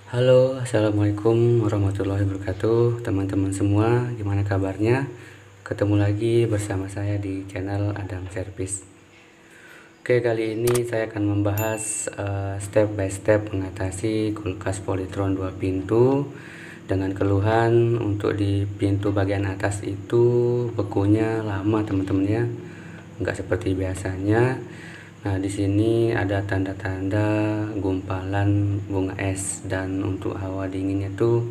Halo, assalamualaikum warahmatullahi wabarakatuh, teman-teman semua. Gimana kabarnya? Ketemu lagi bersama saya di channel Adam Service. Oke, kali ini saya akan membahas step by step mengatasi kulkas Polytron 2 pintu dengan keluhan untuk di pintu bagian atas itu bekunya lama, teman-teman ya. Nggak seperti biasanya. Nah, di sini ada tanda-tanda gumpalan bunga es, dan untuk hawa dinginnya tuh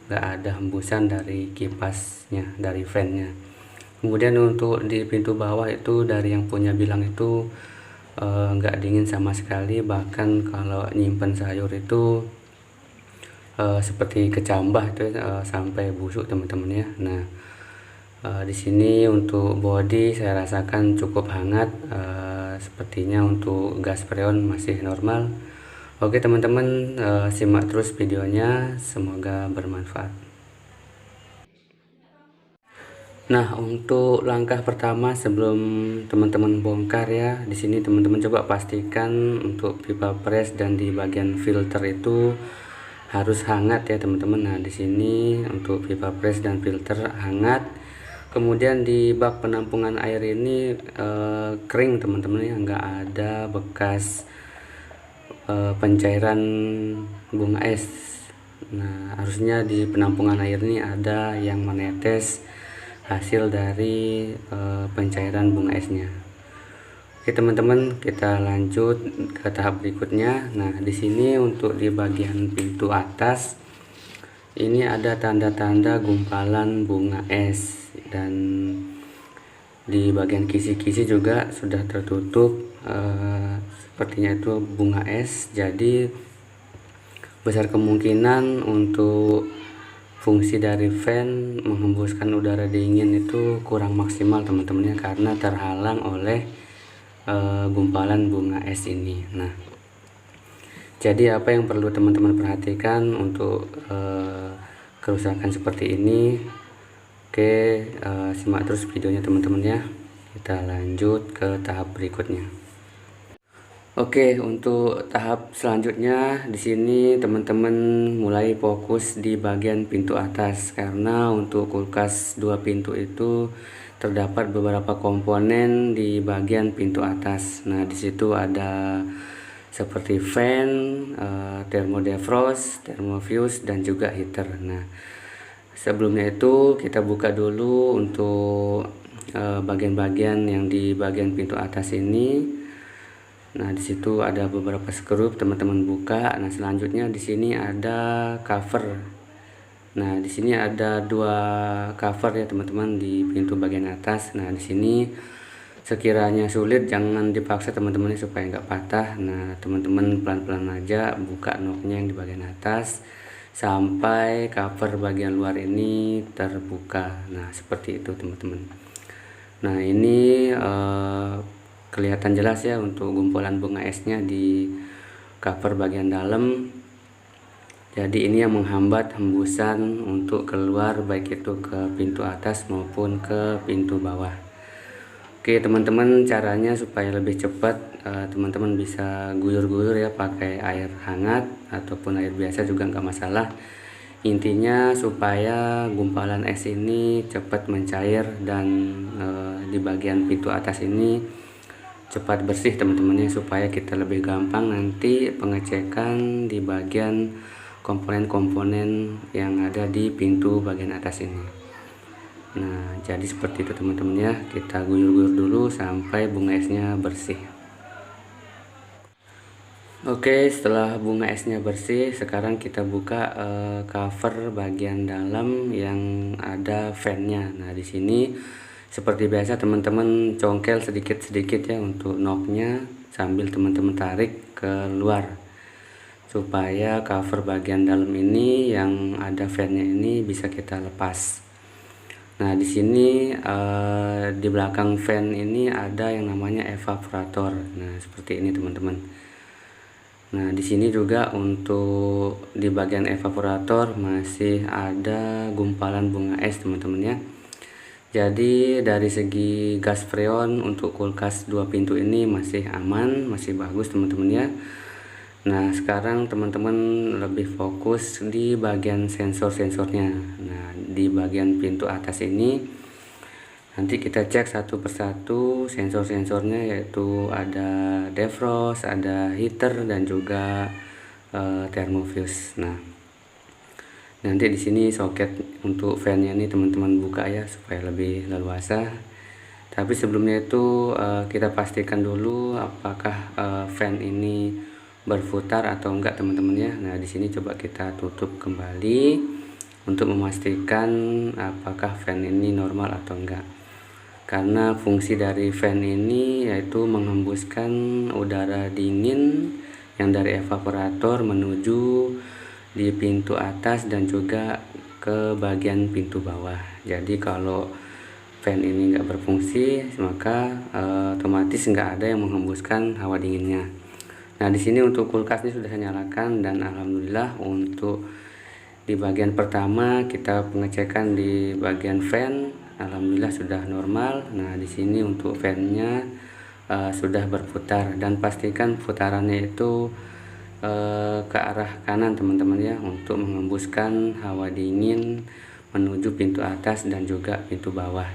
nggak ada hembusan dari kipasnya, dari fan-nya. Kemudian untuk di pintu bawah itu dari yang punya bilang itu nggak dingin sama sekali, bahkan kalau nyimpen sayur itu seperti kecambah itu sampai busuk, teman-teman ya. Nah, di sini untuk body saya rasakan cukup hangat, sepertinya untuk gas freon masih normal. Oke teman-teman, simak terus videonya, semoga bermanfaat. Nah, untuk langkah pertama sebelum teman-teman bongkar ya, di sini teman-teman coba pastikan untuk pipa pres dan di bagian filter itu harus hangat ya teman-teman. Nah, di sini untuk pipa pres dan filter hangat. Kemudian di bak penampungan air ini kering teman-teman ya, nggak ada bekas pencairan bunga es. Nah, harusnya di penampungan air ini ada yang menetes hasil dari pencairan bunga esnya. Oke teman-teman, kita lanjut ke tahap berikutnya. Nah, di sini untuk di bagian pintu atas ini ada tanda-tanda gumpalan bunga es, dan di bagian kisi-kisi juga sudah tertutup, sepertinya itu bunga es. Jadi besar kemungkinan untuk fungsi dari fan menghembuskan udara dingin itu kurang maksimal teman-teman ya, karena terhalang oleh gumpalan bunga es ini. Nah, jadi apa yang perlu teman-teman perhatikan untuk kerusakan seperti ini? Oke, simak terus videonya teman-teman ya. Kita lanjut ke tahap berikutnya. Oke, untuk tahap selanjutnya di sini teman-teman mulai fokus di bagian pintu atas, karena untuk kulkas 2 pintu itu terdapat beberapa komponen di bagian pintu atas. Nah, di situ ada seperti fan, thermodefrost, thermofuse, dan juga heater. Nah, sebelumnya itu kita buka dulu untuk bagian-bagian yang di bagian pintu atas ini. Nah, di situ ada beberapa skrup, teman-teman buka. Nah, selanjutnya di sini ada cover. Nah, di sini ada 2 cover ya teman-teman di pintu bagian atas. Nah, di sini sekiranya sulit jangan dipaksa teman-teman supaya nggak patah. Nah, teman-teman pelan-pelan aja buka knocknya yang di bagian atas sampai cover bagian luar ini terbuka. Nah, seperti itu teman-teman. Nah, ini kelihatan jelas ya untuk gumpalan bunga esnya di cover bagian dalam. Jadi ini yang menghambat hembusan untuk keluar, baik itu ke pintu atas maupun ke pintu bawah. Oke teman-teman, caranya supaya lebih cepat teman-teman bisa guyur-guyur ya pakai air hangat ataupun air biasa juga nggak masalah. Intinya supaya gumpalan es ini cepat mencair dan di bagian pintu atas ini cepat bersih teman-teman ya, supaya kita lebih gampang nanti pengecekan di bagian komponen-komponen yang ada di pintu bagian atas ini. Nah, jadi seperti itu teman-teman ya, kita guyur-guyur dulu sampai bunga esnya bersih. Oke, setelah bunga esnya bersih, sekarang kita buka cover bagian dalam yang ada fan-nya. Nah, di sini seperti biasa teman-teman congkel sedikit-sedikit ya untuk knocknya, sambil teman-teman tarik ke luar supaya cover bagian dalam ini yang ada fan-nya ini bisa kita lepas. Nah, di sini di belakang fan ini ada yang namanya evaporator. Nah, seperti ini teman-teman. Nah, di sini juga untuk di bagian evaporator masih ada gumpalan bunga es teman-teman ya. Jadi dari segi gas freon untuk kulkas 2 pintu ini masih aman, masih bagus teman-teman ya. Nah, sekarang teman-teman lebih fokus di bagian sensor-sensornya. Nah, di bagian pintu atas ini nanti kita cek satu persatu sensor-sensornya, yaitu ada defrost, ada heater, dan juga thermofuse. Nah, nanti di sini soket untuk fan-nya ini teman-teman buka ya supaya lebih leluasa. Tapi sebelumnya itu kita pastikan dulu apakah fan ini berputar atau enggak teman-teman ya. Nah, di sini coba kita tutup kembali untuk memastikan apakah fan ini normal atau enggak. Karena fungsi dari fan ini yaitu menghembuskan udara dingin yang dari evaporator menuju di pintu atas dan juga ke bagian pintu bawah. Jadi kalau fan ini nggak berfungsi, maka otomatis nggak ada yang menghembuskan hawa dinginnya. Nah, di sini untuk kulkasnya sudah saya nyalakan, dan alhamdulillah untuk di bagian pertama kita pengecekan di bagian fan, alhamdulillah sudah normal. Nah, di sini untuk fan-nya sudah berputar, dan pastikan putarannya itu ke arah kanan teman-teman ya, untuk menghembuskan hawa dingin menuju pintu atas dan juga pintu bawah.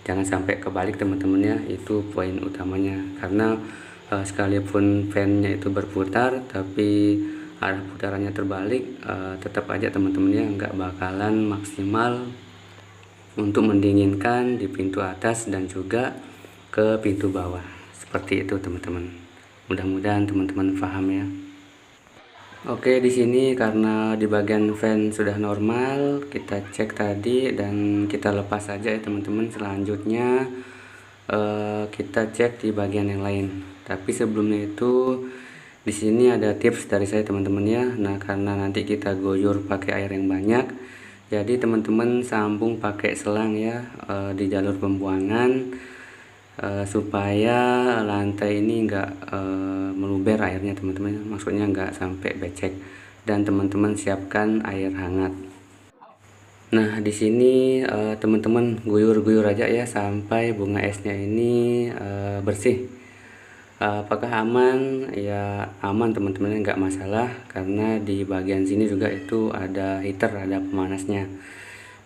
Jangan sampai kebalik teman-teman ya, itu poin utamanya. Karena sekalipun fan-nya itu berputar tapi arah putarannya terbalik, tetap aja teman-teman ya nggak bakalan maksimal untuk mendinginkan di pintu atas dan juga ke pintu bawah. Seperti itu teman-teman. Mudah-mudahan teman-teman paham ya. Oke, di sini karena di bagian fan sudah normal, kita cek tadi dan kita lepas saja ya teman-teman. Selanjutnya kita cek di bagian yang lain. Tapi sebelumnya itu di sini ada tips dari saya teman-teman ya. Nah, karena nanti kita guyur pakai air yang banyak, jadi teman-teman sambung pakai selang ya di jalur pembuangan, supaya lantai ini enggak meluber airnya teman-teman, maksudnya enggak sampai becek. Dan teman-teman siapkan air hangat. Nah, di sini teman-teman guyur-guyur aja ya sampai bunga esnya ini bersih. Apakah aman? Ya aman teman-teman, enggak masalah, karena di bagian sini juga itu ada heater, ada pemanasnya.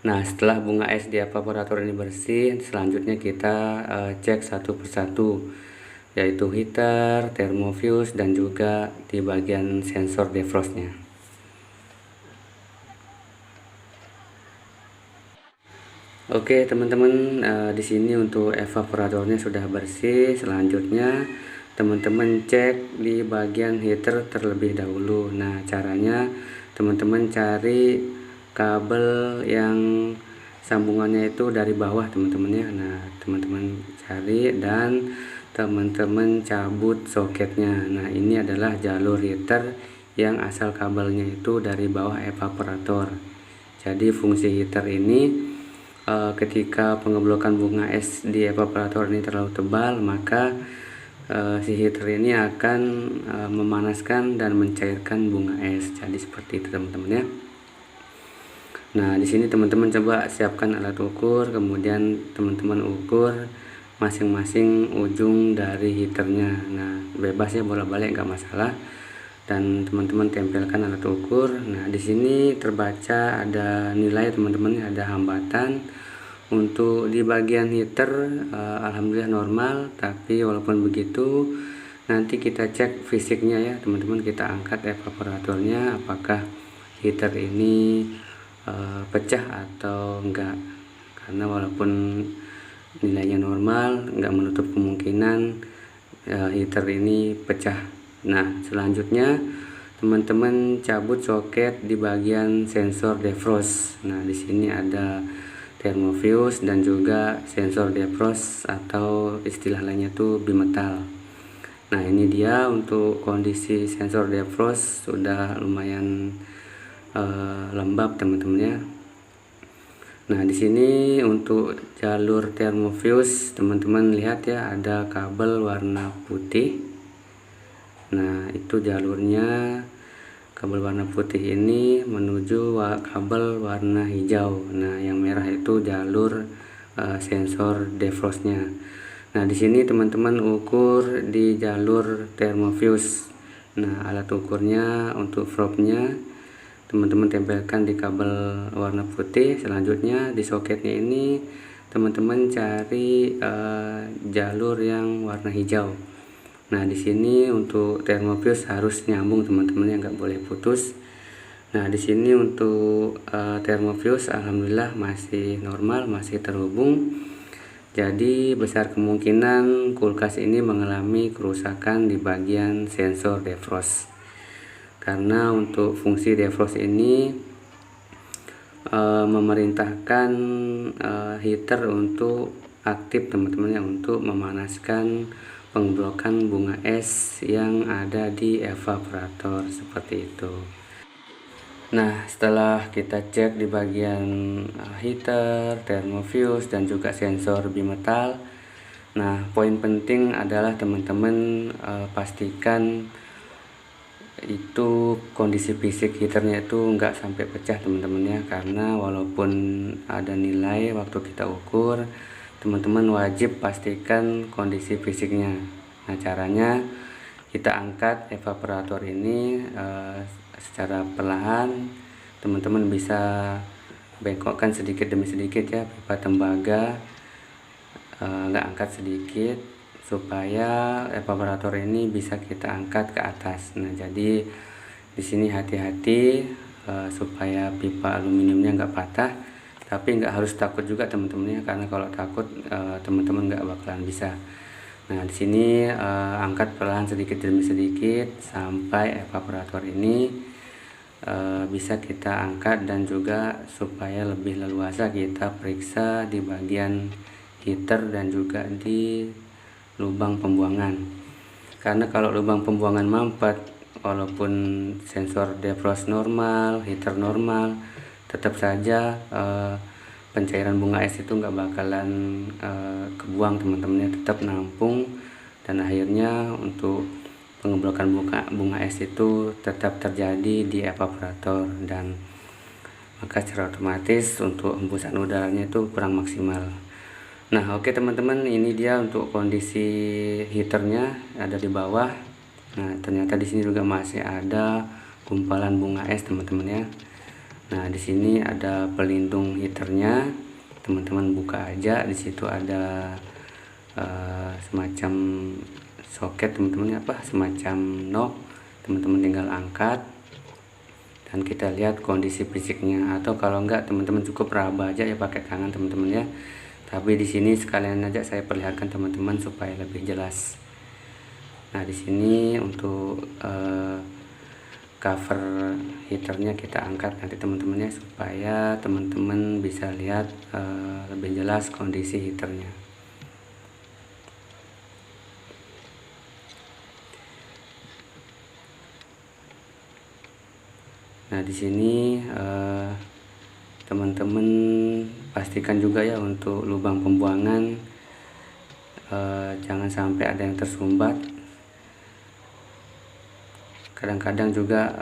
Nah, setelah bunga es di evaporator ini bersih, selanjutnya kita cek satu persatu, yaitu heater, thermofuse, dan juga di bagian sensor defrostnya. Oke teman-teman, di sini untuk evaporatornya sudah bersih. Selanjutnya teman-teman cek di bagian heater terlebih dahulu. Nah, caranya teman-teman cari kabel yang sambungannya itu dari bawah teman-teman ya. Nah, teman-teman cari dan teman-teman cabut soketnya. Nah, ini adalah jalur heater yang asal kabelnya itu dari bawah evaporator. Jadi fungsi heater ini ketika pengeblokan bunga es di evaporator ini terlalu tebal, maka si heater ini akan memanaskan dan mencairkan bunga es. Jadi seperti itu teman-teman ya. Nah, di sini teman-teman coba siapkan alat ukur, kemudian teman-teman ukur masing-masing ujung dari heaternya. Nah, bebas ya, bolak-balik nggak masalah. Dan teman-teman tempelkan alat ukur. Nah, di sini terbaca ada nilai teman-teman, ada hambatan. Untuk di bagian heater alhamdulillah normal, tapi walaupun begitu nanti kita cek fisiknya ya teman-teman. Kita angkat evaporatornya, apakah heater ini pecah atau enggak. Karena walaupun nilainya normal, enggak menutup kemungkinan heater ini pecah. Nah, selanjutnya teman-teman cabut soket di bagian sensor defrost. Nah, di sini ada thermofuse dan juga sensor defrost, atau istilah lainnya tuh bimetal. Nah, ini dia untuk kondisi sensor defrost sudah lumayan lembab teman-teman ya. Nah, di sini untuk jalur thermofuse teman-teman lihat ya, ada kabel warna putih. Nah, itu jalurnya. Kabel warna putih ini menuju kabel warna hijau. Nah, yang merah itu jalur sensor defrostnya. Nah, di sini teman-teman ukur di jalur thermofuse. Nah, alat ukurnya untuk propnya teman-teman tempelkan di kabel warna putih. Selanjutnya di soketnya ini teman-teman cari jalur yang warna hijau. Nah, di sini untuk termofuse harus nyambung teman-teman, ya nggak boleh putus. Nah, di sini untuk termofuse alhamdulillah masih normal, masih terhubung. Jadi besar kemungkinan kulkas ini mengalami kerusakan di bagian sensor defrost. Karena untuk fungsi defrost ini memerintahkan heater untuk aktif teman-teman, ya, untuk memanaskan pengeblokan bunga es yang ada di evaporator seperti itu. Nah, setelah kita cek di bagian heater, termofuse dan juga sensor bimetal, nah poin penting adalah teman-teman pastikan itu kondisi fisik heaternya itu enggak sampai pecah teman-teman, ya, karena walaupun ada nilai waktu kita ukur, teman-teman wajib pastikan kondisi fisiknya. Nah, caranya kita angkat evaporator ini secara perlahan. Teman-teman bisa bengkokkan sedikit demi sedikit, ya, pipa tembaga, nggak angkat sedikit supaya evaporator ini bisa kita angkat ke atas. Nah, jadi di sini hati-hati supaya pipa aluminiumnya nggak patah, tapi nggak harus takut juga teman-teman, ya, karena kalau takut teman-teman nggak bakalan bisa. Nah, di sini angkat perlahan sedikit demi sedikit sampai evaporator ini bisa kita angkat, dan juga supaya lebih leluasa kita periksa di bagian heater dan juga di lubang pembuangan. Karena kalau lubang pembuangan mampet, walaupun sensor defrost normal, heater normal, tetap saja pencairan bunga es itu nggak bakalan kebuang teman-temannya, tetap nampung, dan akhirnya untuk pengeblokan bunga es itu tetap terjadi di evaporator, dan maka secara otomatis untuk hembusan udaranya itu kurang maksimal. Nah, oke teman-teman, ini dia untuk kondisi heaternya ada di bawah. Nah, ternyata di sini juga masih ada gumpalan bunga es teman-teman, ya. Nah, di sini ada pelindung heaternya. Teman-teman buka aja, di situ ada semacam soket teman-teman, apa semacam knob. Teman-teman tinggal angkat dan kita lihat kondisi fisiknya, atau kalau enggak teman-teman cukup raba aja, ya, pakai tangan teman-teman, ya. Tapi di sini sekalian aja saya perlihatkan teman-teman supaya lebih jelas. Nah, di sini untuk cover heaternya kita angkat nanti teman-temannya, supaya teman-teman bisa lihat lebih jelas kondisi heaternya. Nah, di sini teman-teman pastikan juga, ya, untuk lubang pembuangan jangan sampai ada yang tersumbat. Kadang-kadang juga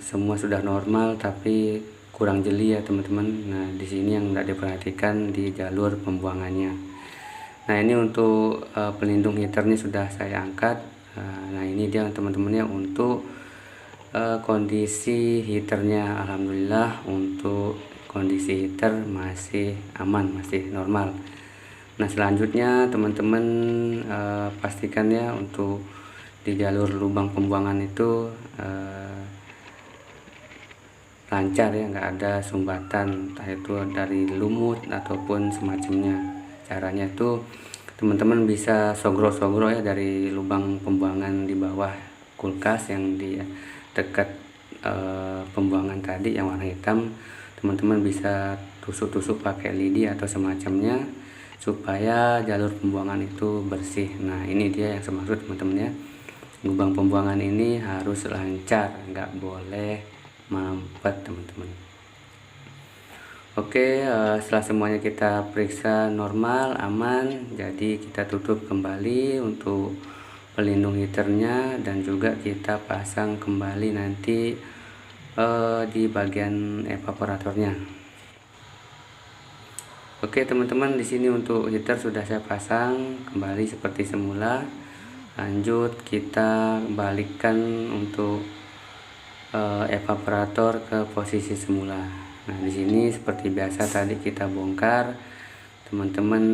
semua sudah normal tapi kurang jeli, ya teman-teman. Nah, di sini yang tidak diperhatikan di jalur pembuangannya. Nah, ini untuk pelindung heaternya sudah saya angkat. Nah, ini dia teman-temannya untuk kondisi heaternya. Alhamdulillah untuk kondisi heater masih aman, masih normal. Nah, selanjutnya teman-teman pastikan, ya, untuk di jalur lubang pembuangan itu lancar, ya, nggak ada sumbatan, entah itu dari lumut ataupun semacamnya. Caranya itu teman-teman bisa sogro-sogro, ya, dari lubang pembuangan di bawah kulkas yang di dekat pembuangan tadi yang warna hitam. Teman-teman bisa tusuk-tusuk pakai lidi atau semacamnya supaya jalur pembuangan itu bersih. Nah, ini dia yang saya maksud teman-teman, ya. Lubang pembuangan ini harus lancar, nggak boleh mampet teman-teman. Oke, setelah semuanya kita periksa normal, aman, jadi kita tutup kembali untuk pelindung heaternya, dan juga kita pasang kembali nanti di bagian evaporatornya. Oke teman-teman, di sini untuk heater sudah saya pasang kembali seperti semula. Lanjut kita balikkan untuk evaporator ke posisi semula. Nah, di sini seperti biasa tadi kita bongkar, teman-teman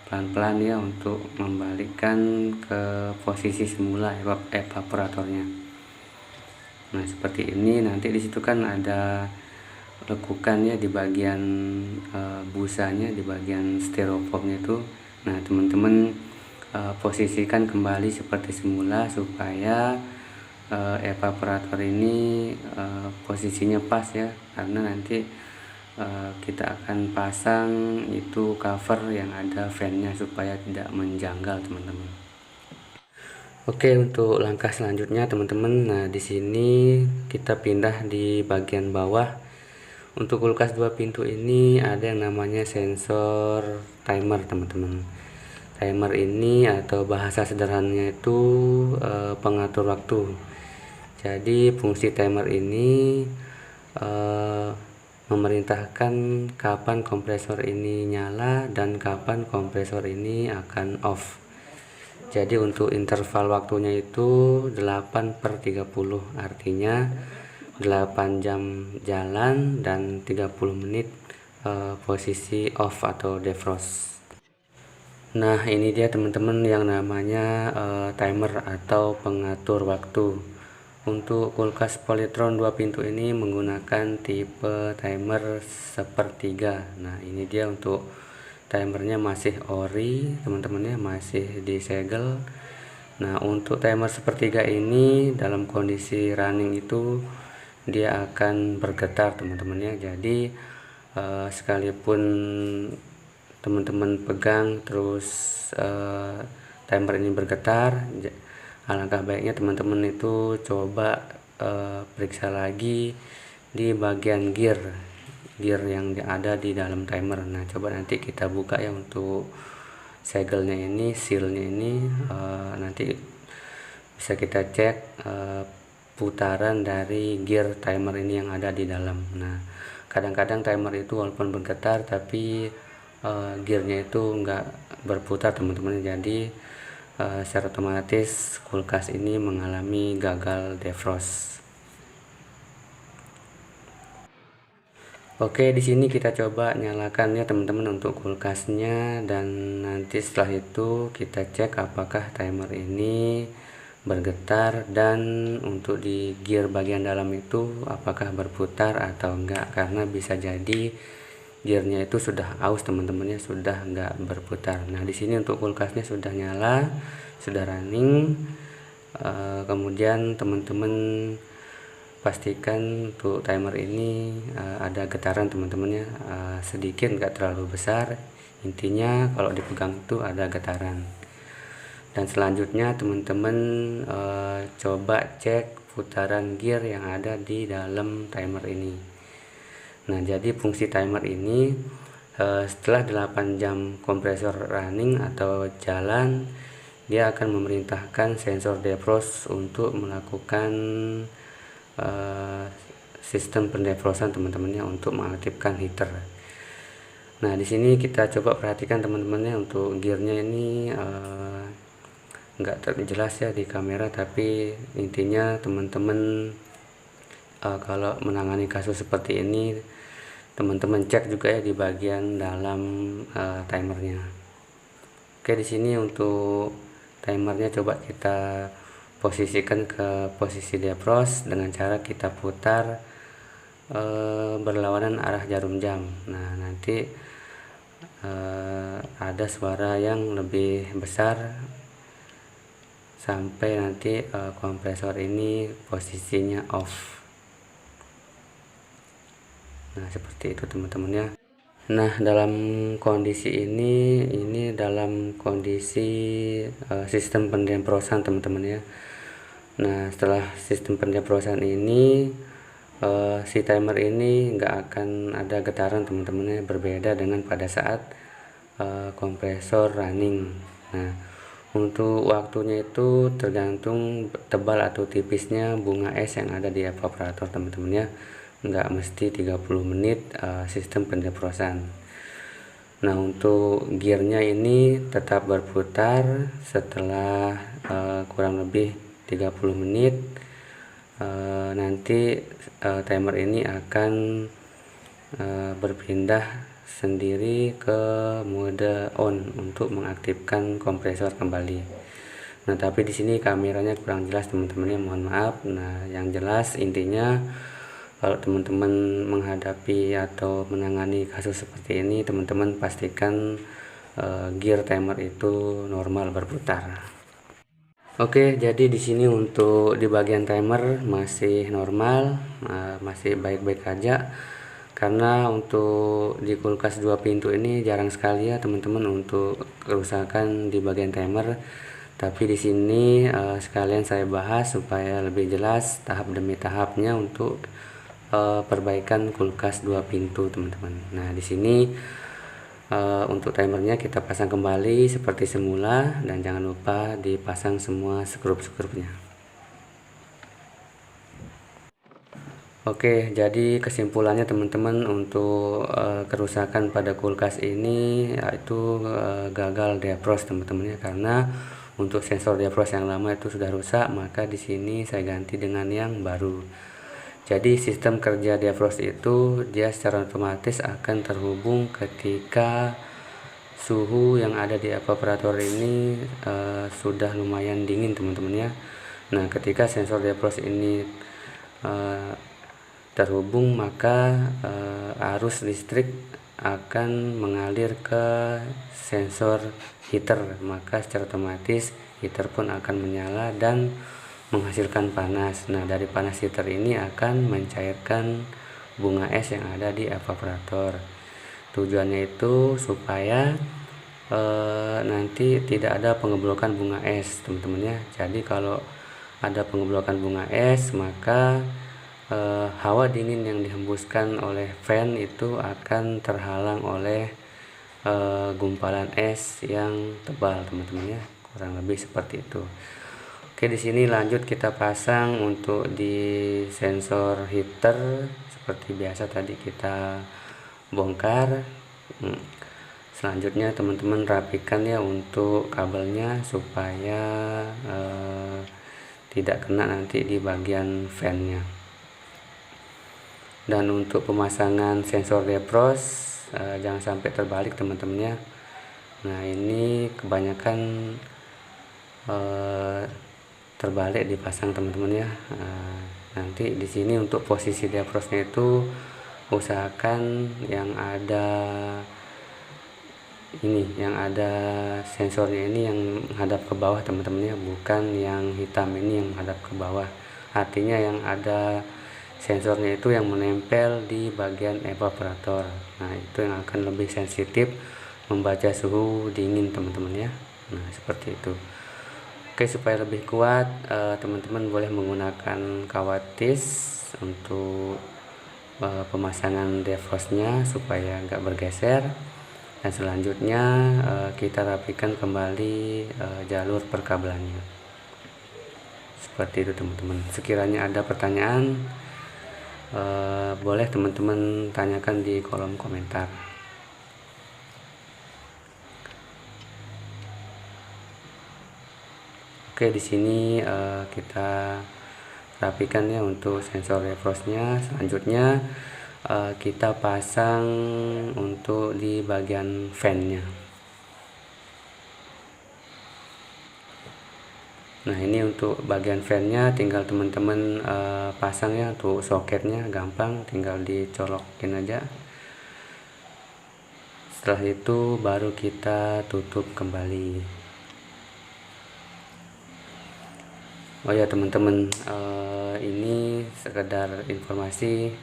pelan-pelan ya untuk membalikkan ke posisi semula evaporatornya. Nah, seperti ini. Nanti disitu kan ada lekukan ya di bagian busanya, di bagian styrofoamnya itu. Nah, teman-teman posisikan kembali seperti semula supaya evaporator ini posisinya pas ya, karena nanti kita akan pasang itu cover yang ada fan-nya supaya tidak menjanggal, teman-teman. Oke, untuk langkah selanjutnya teman-teman, nah di sini kita pindah di bagian bawah. Untuk kulkas 2 pintu ini ada yang namanya sensor timer, teman-teman. Timer ini atau bahasa sederhananya itu pengatur waktu. Jadi fungsi timer ini memerintahkan kapan kompresor ini nyala dan kapan kompresor ini akan off. Jadi untuk interval waktunya itu 8/30, artinya 8 jam jalan dan 30 menit posisi off atau defrost. Nah, ini dia teman-teman yang namanya timer atau pengatur waktu. Untuk kulkas Polytron 2 pintu ini menggunakan tipe timer sepertiga. Nah, ini dia untuk timernya masih ori, teman-teman ya, masih disegel. Nah, untuk timer sepertiga ini dalam kondisi running itu dia akan bergetar, teman-teman ya. Jadi sekalipun teman-teman pegang terus timer ini bergetar, alangkah baiknya teman-teman itu coba periksa lagi di bagian gear yang ada di dalam timer. Nah, coba nanti kita buka ya untuk segelnya ini, sealnya ini, nanti bisa kita cek putaran dari gear timer ini yang ada di dalam. Nah, kadang-kadang timer itu walaupun bergetar tapi gearnya itu enggak berputar, teman-teman. Jadi secara otomatis kulkas ini mengalami gagal defrost. Oke, di sini kita coba nyalakan ya teman-teman untuk kulkasnya, dan nanti setelah itu kita cek apakah timer ini bergetar dan untuk di gear bagian dalam itu apakah berputar atau enggak, karena bisa jadi gearnya itu sudah aus, teman-teman ya, sudah enggak berputar. Nah, di sini untuk kulkasnya sudah nyala, sudah running. Kemudian teman-teman pastikan untuk timer ini ada getaran, teman-teman ya, sedikit, enggak terlalu besar. Intinya kalau dipegang itu ada getaran. Dan selanjutnya teman-teman coba cek putaran gear yang ada di dalam timer ini. Nah, jadi fungsi timer ini setelah 8 jam kompresor running atau jalan, dia akan memerintahkan sensor defrost untuk melakukan sistem pendefrostan, teman-temannya, untuk mengaktifkan heater. Nah, di sini kita coba perhatikan teman-temannya untuk gearnya ini enggak terjelas ya di kamera, tapi intinya teman-teman kalau menangani kasus seperti ini, teman-teman cek juga ya di bagian dalam timernya. Oke, di sini untuk timernya coba kita posisikan ke posisi defrost dengan cara kita putar berlawanan arah jarum jam. Nah, nanti ada suara yang lebih besar sampai nanti kompresor ini posisinya off. Nah, seperti itu teman-teman ya. Nah, dalam kondisi ini dalam kondisi sistem pendemprosan, teman-teman ya. Nah, setelah sistem pendemprosan ini si timer ini nggak akan ada getaran, teman-teman ya, berbeda dengan pada saat kompresor running. Nah, untuk waktunya itu tergantung tebal atau tipisnya bunga es yang ada di evaporator, teman-teman ya. Nggak mesti 30 menit sistem pendefrosan. Nah, untuk gearnya ini tetap berputar setelah kurang lebih 30 menit. Nanti timer ini akan berpindah sendiri ke mode on untuk mengaktifkan kompresor kembali. Nah, tapi di sini kameranya kurang jelas teman-teman ya, mohon maaf. Nah, yang jelas intinya kalau teman-teman menghadapi atau menangani kasus seperti ini, teman-teman pastikan gear timer itu normal berputar. Oke, jadi di sini untuk di bagian timer masih normal, masih baik-baik aja. Karena untuk di kulkas 2 pintu ini jarang sekali ya teman-teman untuk kerusakan di bagian timer. Tapi di sini sekalian saya bahas supaya lebih jelas tahap demi tahapnya untuk perbaikan kulkas 2 pintu teman-teman. Nah, di sini untuk timernya kita pasang kembali seperti semula dan jangan lupa dipasang semua skrup-skrupnya. Oke, jadi kesimpulannya teman-teman untuk kerusakan pada kulkas ini yaitu gagal defrost teman-teman ya, karena untuk sensor defrost yang lama itu sudah rusak, maka di sini saya ganti dengan yang baru. Jadi sistem kerja defrost itu dia secara otomatis akan terhubung ketika suhu yang ada di evaporator ini sudah lumayan dingin teman-teman ya. Nah, ketika sensor defrost ini terhubung, maka arus listrik akan mengalir ke sensor heater, maka secara otomatis heater pun akan menyala dan menghasilkan panas. Nah, dari panas heater ini akan mencairkan bunga es yang ada di evaporator. Tujuannya itu supaya nanti tidak ada pengebrokan bunga es teman-teman ya. Jadi kalau ada pengebrokan bunga es, maka hawa dingin yang dihembuskan oleh fan itu akan terhalang oleh gumpalan es yang tebal teman-teman ya, kurang lebih seperti itu. Oke, di sini lanjut kita pasang untuk di sensor heater seperti biasa tadi kita bongkar. Selanjutnya teman-teman rapikan ya untuk kabelnya supaya tidak kena nanti di bagian fan-nya. Dan untuk pemasangan sensor defrost jangan sampai terbalik teman-teman ya. Nah, ini kebanyakan terbalik dipasang teman-teman ya. Nanti di sini untuk posisi defrostnya itu usahakan yang ada sensornya ini yang menghadap ke bawah teman-teman ya, bukan yang hitam ini yang menghadap ke bawah. Artinya yang ada sensornya itu yang menempel di bagian evaporator. Nah, itu yang akan lebih sensitif membaca suhu dingin teman-teman ya. Nah, seperti itu. Oke, supaya lebih kuat teman-teman boleh menggunakan kawat tis untuk pemasangan defrostnya supaya enggak bergeser. Dan selanjutnya kita rapikan kembali jalur perkabelannya. Seperti itu teman-teman. Sekiranya ada pertanyaan boleh teman-teman tanyakan di kolom komentar. Oke, di sini kita rapikan ya untuk sensor defrostnya. Selanjutnya kita pasang untuk di bagian fan-nya. Nah, ini untuk bagian fan-nya tinggal teman-teman pasang ya, untuk soketnya gampang, tinggal dicolokin aja. Setelah itu baru kita tutup kembali. Oh ya teman-teman, ini sekedar informasi,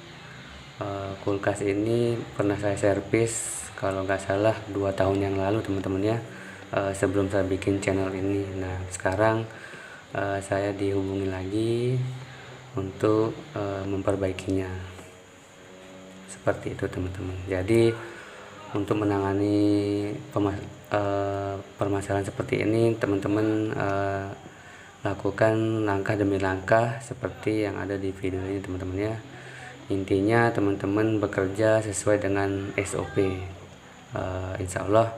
kulkas ini pernah saya servis kalau nggak salah 2 tahun yang lalu teman-teman ya, sebelum saya bikin channel ini. Nah, sekarang saya dihubungi lagi untuk memperbaikinya. Seperti itu teman-teman. Jadi untuk menangani permasalahan seperti ini, teman-teman lakukan langkah demi langkah seperti yang ada di video ini teman-teman ya. Intinya teman-teman bekerja sesuai dengan SOP. insya Allah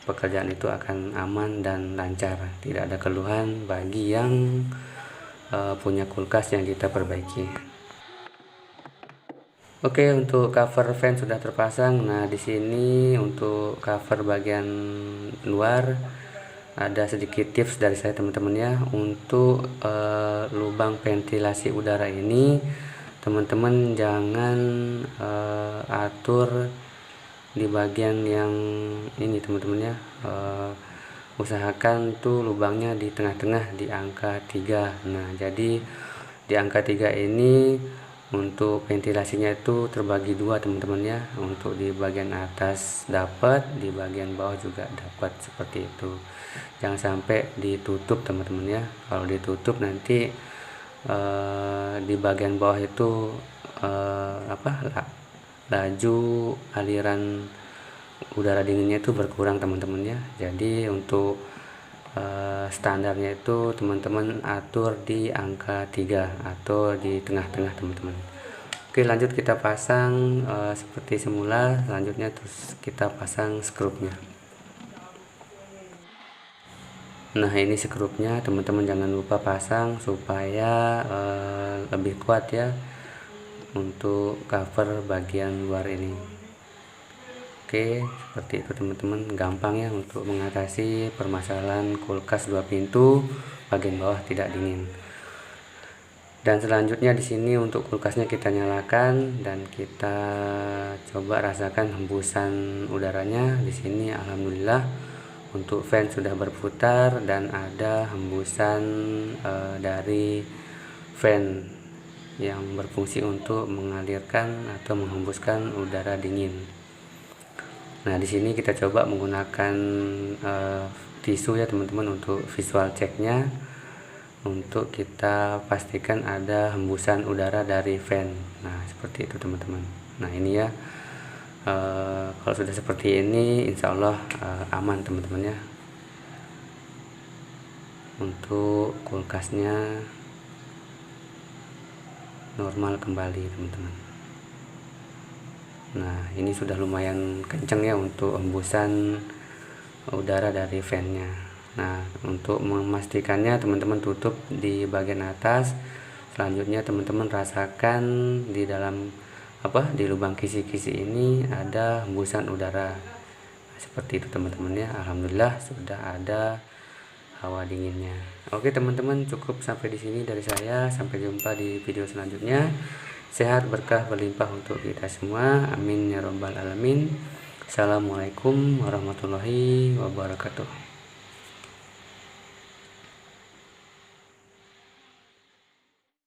pekerjaan itu akan aman dan lancar, tidak ada keluhan bagi yang punya kulkas yang kita perbaiki. Oke, untuk cover fan sudah terpasang. Nah, di sini untuk cover bagian luar ada sedikit tips dari saya teman-teman ya. Untuk lubang ventilasi udara ini teman-teman jangan atur di bagian yang ini teman-teman ya. Usahakan tuh lubangnya di tengah-tengah di angka 3. Nah, jadi di angka 3 ini untuk ventilasinya itu terbagi dua teman-teman ya. Untuk di bagian atas dapat, di bagian bawah juga dapat, seperti itu. Jangan sampai ditutup teman-teman ya. Kalau ditutup nanti di bagian bawah itu laju aliran udara dinginnya itu berkurang teman-teman ya. Jadi untuk standarnya itu teman-teman atur di angka 3 atau di tengah-tengah teman-teman. Oke, lanjut kita pasang seperti semula. Selanjutnya terus kita pasang skrupnya. Nah, ini skrupnya teman-teman jangan lupa pasang supaya lebih kuat ya untuk cover bagian luar ini. Oke, seperti itu teman-teman, gampang ya untuk mengatasi permasalahan kulkas 2 pintu bagian bawah tidak dingin. Dan selanjutnya di sini untuk kulkasnya kita nyalakan dan kita coba rasakan hembusan udaranya. Di sini alhamdulillah untuk fan sudah berputar dan ada hembusan dari fan yang berfungsi untuk mengalirkan atau menghembuskan udara dingin. Nah, di sini kita coba menggunakan tisu ya teman-teman untuk visual checknya, untuk kita pastikan ada hembusan udara dari fan. Nah, seperti itu teman-teman. Nah, ini ya, kalau sudah seperti ini insya Allah aman teman-teman ya untuk kulkasnya normal kembali teman-teman. Nah, ini sudah lumayan kenceng ya untuk hembusan udara dari fan-nya. Nah, untuk memastikannya teman-teman tutup di bagian atas. Selanjutnya teman-teman rasakan di dalam di lubang kisi-kisi ini ada hembusan udara. Seperti itu teman-teman ya. Alhamdulillah sudah ada hawa dinginnya. Oke teman-teman, cukup sampai di sini dari saya. Sampai jumpa di video selanjutnya. Sehat berkah berlimpah untuk kita semua. Amin ya robbal alamin. Assalamualaikum warahmatullahi wabarakatuh.